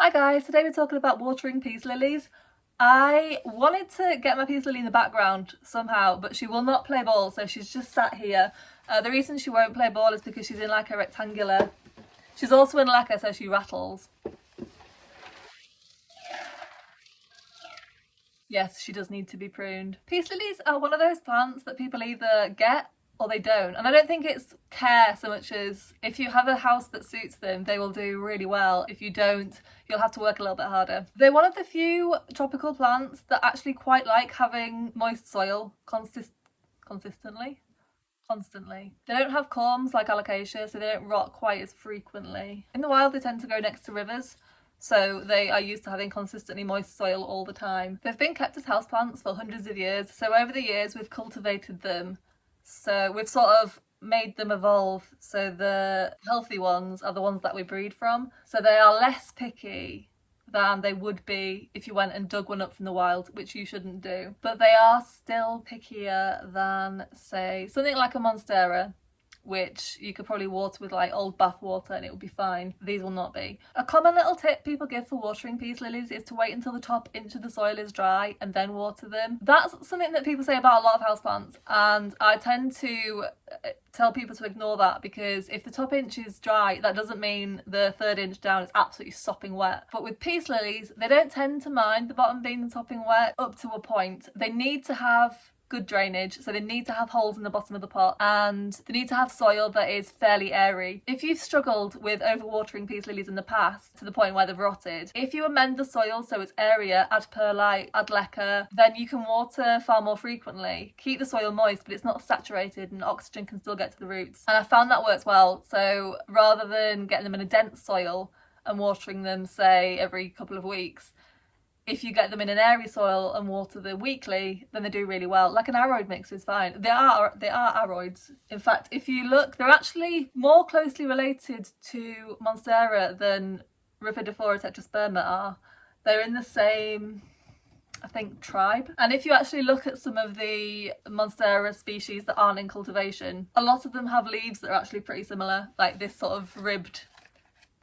Hi guys, today we're talking about watering peace lilies. I wanted to get my peace lily in the background somehow, but she will not play ball, so she's just sat here. The reason she won't play ball is because she's in like a rectangular. She's also in lacquer, so she rattles. Yes, she does need to be pruned. Peace lilies are one of those plants that people either get or they don't. And I don't think it's care so much as if you have a house that suits them, they will do really well. If you don't, you'll have to work a little bit harder. They're one of the few tropical plants that actually quite like having moist soil consistently. Constantly. They don't have corms like alocasia, so they don't rot quite as frequently. In the wild, they tend to grow next to rivers, so they are used to having consistently moist soil all the time. They've been kept as houseplants for hundreds of years, so over the years we've cultivated them. So we've sort of made them evolve, so the healthy ones are the ones that we breed from. So they are less picky than they would be if you went and dug one up from the wild, which you shouldn't do. But they are still pickier than, say, something like a monstera, which you could probably water with like old bath water and it would be fine. These will not be. A common little tip people give for watering peace lilies is to wait until the top inch of the soil is dry and then water them. That's something that people say about a lot of houseplants, and I tend to tell people to ignore that, because if the top inch is dry, that doesn't mean the third inch down is absolutely sopping wet. But with peace lilies, they don't tend to mind the bottom being sopping wet up to a point. They need to have good drainage, so they need to have holes in the bottom of the pot, and they need to have soil that is fairly airy. If you've struggled with overwatering peace lilies in the past to the point where they've rotted, if you amend the soil so it's airier, add perlite, add leca, then you can water far more frequently. Keep the soil moist, but it's not saturated and oxygen can still get to the roots. And I found that works well. So rather than getting them in a dense soil and watering them, say, every couple of weeks, if you get them in an airy soil and water them weekly, then they do really well. Like an aroid mix is fine. They are aroids. In fact, if you look, they're actually more closely related to monstera than Rhiphidophora tetrasperma are. They're in the same, I think, tribe. And if you actually look at some of the monstera species that aren't in cultivation, a lot of them have leaves that are actually pretty similar, like this sort of ribbed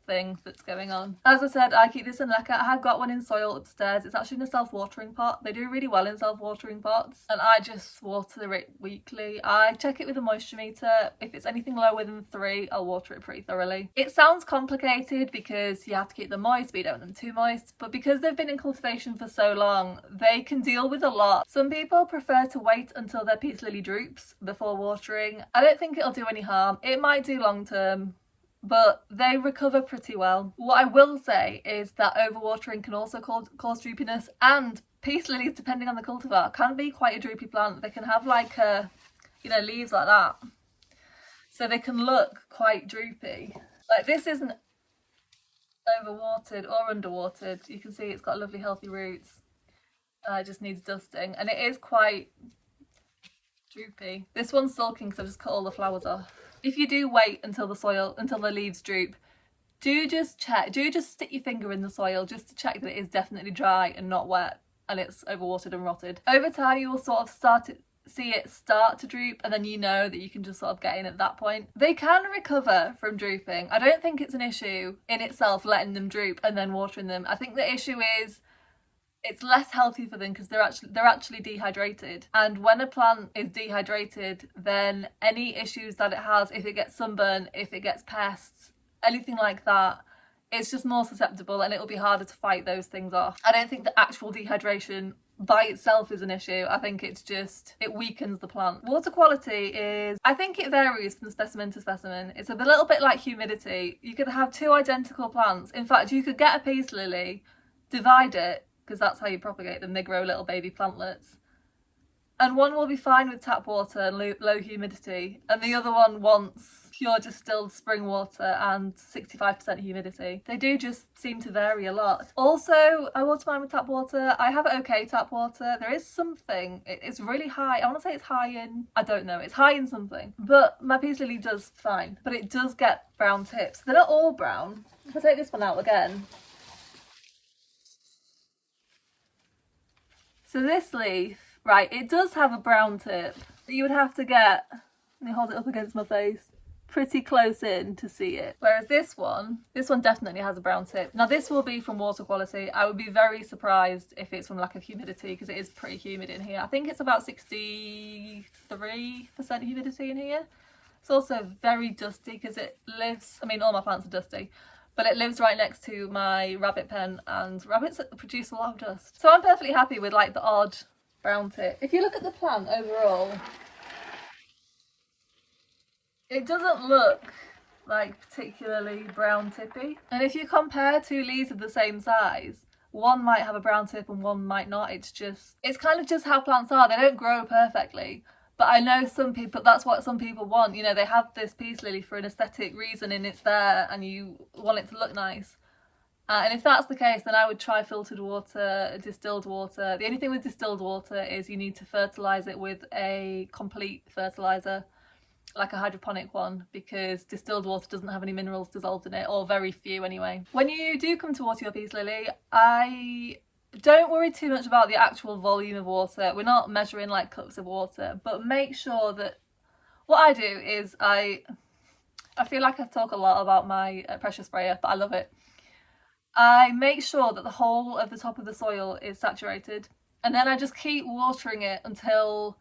thing that's going on. As I said, I keep this in leca. I have got one in soil upstairs. It's actually in a self-watering pot. They do really well in self-watering pots, and I just water it weekly. I check it with a moisture meter. If it's anything lower than 3, I'll water it pretty thoroughly. It sounds complicated because you have to keep them moist, but you don't want them too moist. But because they've been in cultivation for so long, they can deal with a lot. Some people prefer to wait until their peace lily droops before watering. I don't think it'll do any harm. It might do long term, but they recover pretty well. What I will say is that overwatering can also cause droopiness, and peace lilies, depending on the cultivar, can be quite a droopy plant. They can have like leaves like that, so they can look quite droopy. Like this isn't overwatered or underwatered. You can see it's got lovely healthy roots. It just needs dusting, and it is quite droopy. This one's sulking because I've just cut all the flowers off. If you do wait until the leaves droop, do just stick your finger in the soil just to check that it is definitely dry and not wet and it's overwatered and rotted. Over time you will sort of see it start to droop, and then you know that you can just sort of get in at that point. They can recover from drooping. I don't think it's an issue in itself letting them droop and then watering them. I think the issue is it's less healthy for them because they're actually dehydrated, and when a plant is dehydrated, then any issues that it has, if it gets sunburn, if it gets pests, anything like that, it's just more susceptible and it'll be harder to fight those things off. I don't think the actual dehydration by itself is an issue. I think it's just, it weakens the plant. Water quality is, I think it varies from specimen to specimen. It's a little bit like humidity. You could have 2 identical plants. In fact, you could get a peace lily, divide it, because that's how you propagate them. They grow little baby plantlets. And one will be fine with tap water and low humidity, and the other one wants pure distilled spring water and 65% humidity. They do just seem to vary a lot. Also, I water mine with tap water. I have okay tap water. There is something, it's really high. I want to say it's high in, I don't know, it's high in something. But my peace lily does fine, but it does get brown tips. They're not all brown. If I take this one out again, so this leaf, right, it does have a brown tip that you would have to get, let me hold it up against my face, pretty close in to see it. Whereas this one definitely has a brown tip. Now this will be from water quality. I would be very surprised if it's from lack of humidity, because it is pretty humid in here. I think it's about 63% humidity in here. It's also very dusty because it lives, I mean, all my plants are dusty, but it lives right next to my rabbit pen, and rabbits produce a lot of dust. So I'm perfectly happy with like the odd brown tip. If you look at the plant overall, it doesn't look like particularly brown tippy. And if you compare two leaves of the same size, one might have a brown tip and one might not. It's kind of just how plants are. They don't grow perfectly. But I know some people, that's what some people want. You know, they have this peace lily for an aesthetic reason and it's there and you want it to look nice. And if that's the case, then I would try filtered water, distilled water. The only thing with distilled water is you need to fertilise it with a complete fertiliser, like a hydroponic one, because distilled water doesn't have any minerals dissolved in it, or very few anyway. When you do come to water your peace lily, I don't worry too much about the actual volume of water. We're not measuring like cups of water, but make sure that what I do is I feel like I talk a lot about my pressure sprayer, but I love it. I make sure that the whole of the top of the soil is saturated, and then I just keep watering it until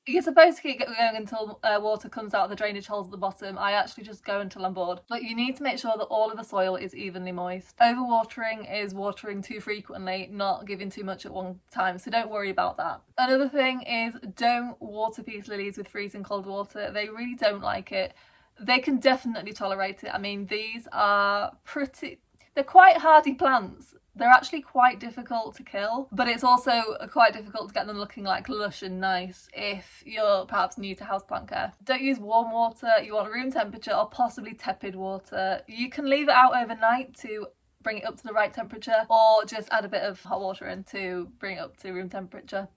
you're supposed to keep going until water comes out of the drainage holes at the bottom. I actually just go until I'm bored. But you need to make sure that all of the soil is evenly moist. Overwatering is watering too frequently, not giving too much at one time, so don't worry about that. Another thing is, don't water peace lilies with freezing cold water. They really don't like it. They can definitely tolerate it. I mean, these are they're quite hardy plants. They're actually quite difficult to kill, but it's also quite difficult to get them looking like lush and nice if you're perhaps new to houseplant care. Don't use warm water. You want room temperature or possibly tepid water. You can leave it out overnight to bring it up to the right temperature, or just add a bit of hot water in to bring it up to room temperature,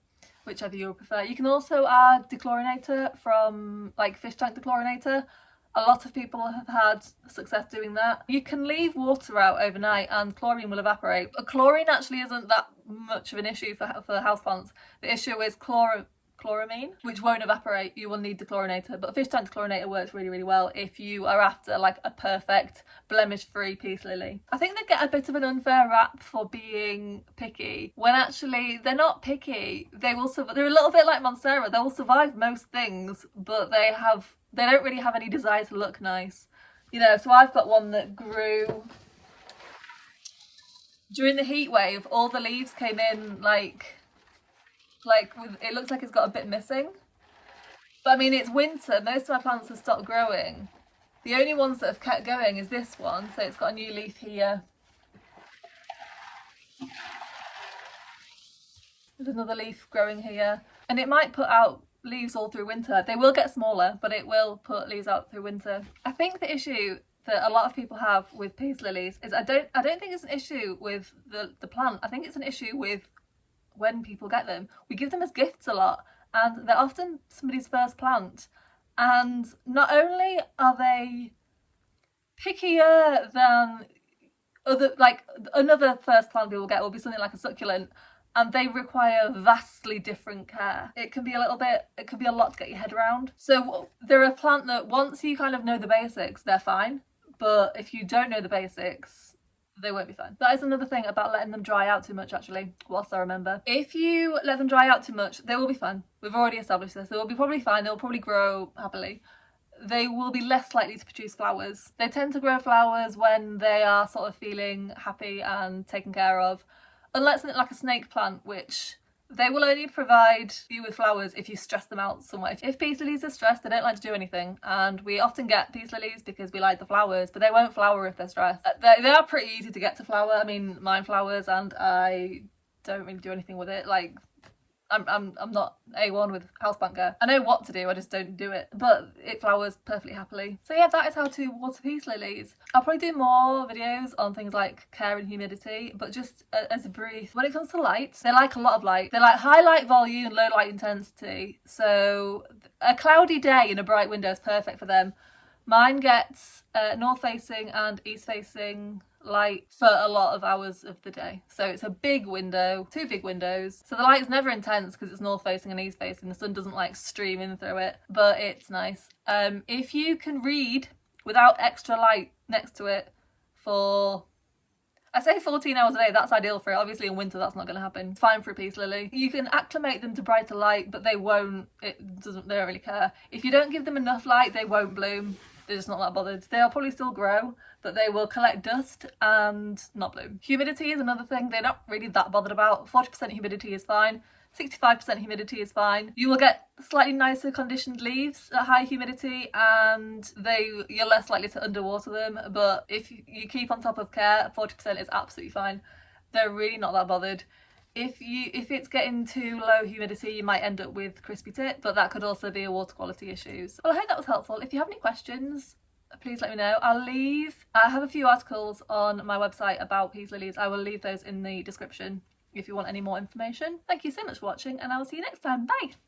whichever you prefer. You can also add dechlorinator from like fish tank dechlorinator. A lot of people have had success doing that. You can leave water out overnight and chlorine will evaporate. But chlorine actually isn't that much of an issue for houseplants. The issue is chloramine, which won't evaporate. You will need dechlorinator. But fish tank dechlorinator works really, really well if you are after like a perfect blemish-free peace lily. I think they get a bit of an unfair rap for being picky, when actually they're not picky. They're a little bit like Monstera. They will survive most things, but they don't really have any desire to look nice. You know, so I've got one that grew during the heat wave. All the leaves came in like it looks like it's got a bit missing. But I mean, it's winter. Most of my plants have stopped growing. The only ones that have kept going is this one. So it's got a new leaf here. There's another leaf growing here. And it might put out leaves all through winter. They will get smaller, but it will put leaves out through winter. I think the issue that a lot of people have with peace lilies is I don't think it's an issue with the plant. I think it's an issue with when people get them. We give them as gifts a lot, and they're often somebody's first plant. And not only are they pickier than another first plant people get will be something like a succulent, and they require vastly different care. It can be a lot to get your head around. So they're a plant that once you kind of know the basics, they're fine. But if you don't know the basics, they won't be fine. That is another thing about letting them dry out too much, actually, whilst I remember. If you let them dry out too much, they will be fine. We've already established this. They will be probably fine. They'll probably grow happily. They will be less likely to produce flowers. They tend to grow flowers when they are sort of feeling happy and taken care of. Unless it's like a snake plant, which they will only provide you with flowers if you stress them out somewhere. If peace lilies are stressed, they don't like to do anything, and we often get peace lilies because we like the flowers, but they won't flower if they're stressed. They are pretty easy to get to flower. I mean, mine flowers, and I don't really do anything with it. Like, I'm not A1 with houseplant care. I know what to do, I just don't do it. But it flowers perfectly happily. So yeah, that is how to water peace lilies. I'll probably do more videos on things like care and humidity, but just as a brief, when it comes to light, they like a lot of light. They like high light volume and low light intensity. So a cloudy day in a bright window is perfect for them. Mine gets north facing and east facing light for a lot of hours of the day. So it's a big window, 2 big windows. So the light is never intense because it's north facing and east facing. The sun doesn't like stream in through it, but it's nice. If you can read without extra light next to it for, I say 14 hours a day, that's ideal for it. Obviously in winter that's not going to happen. It's fine for a peace lily. You can acclimate them to brighter light, but they won't, they don't really care. If you don't give them enough light, they won't bloom. They're just not that bothered. They'll probably still grow, but they will collect dust and not bloom. Humidity is another thing they're not really that bothered about. 40% humidity is fine. 65% humidity is fine. You will get slightly nicer conditioned leaves at high humidity, and you're less likely to underwater them, but if you keep on top of care, 40% is absolutely fine. They're really not that bothered. If it's getting too low humidity, you might end up with crispy tit, but that could also be a water quality issue. Well, I hope that was helpful. If you have any questions, please let me know. I have a few articles on my website about peace lilies. I will leave those in the description if you want any more information. Thank you so much for watching, and I will see you next time. Bye!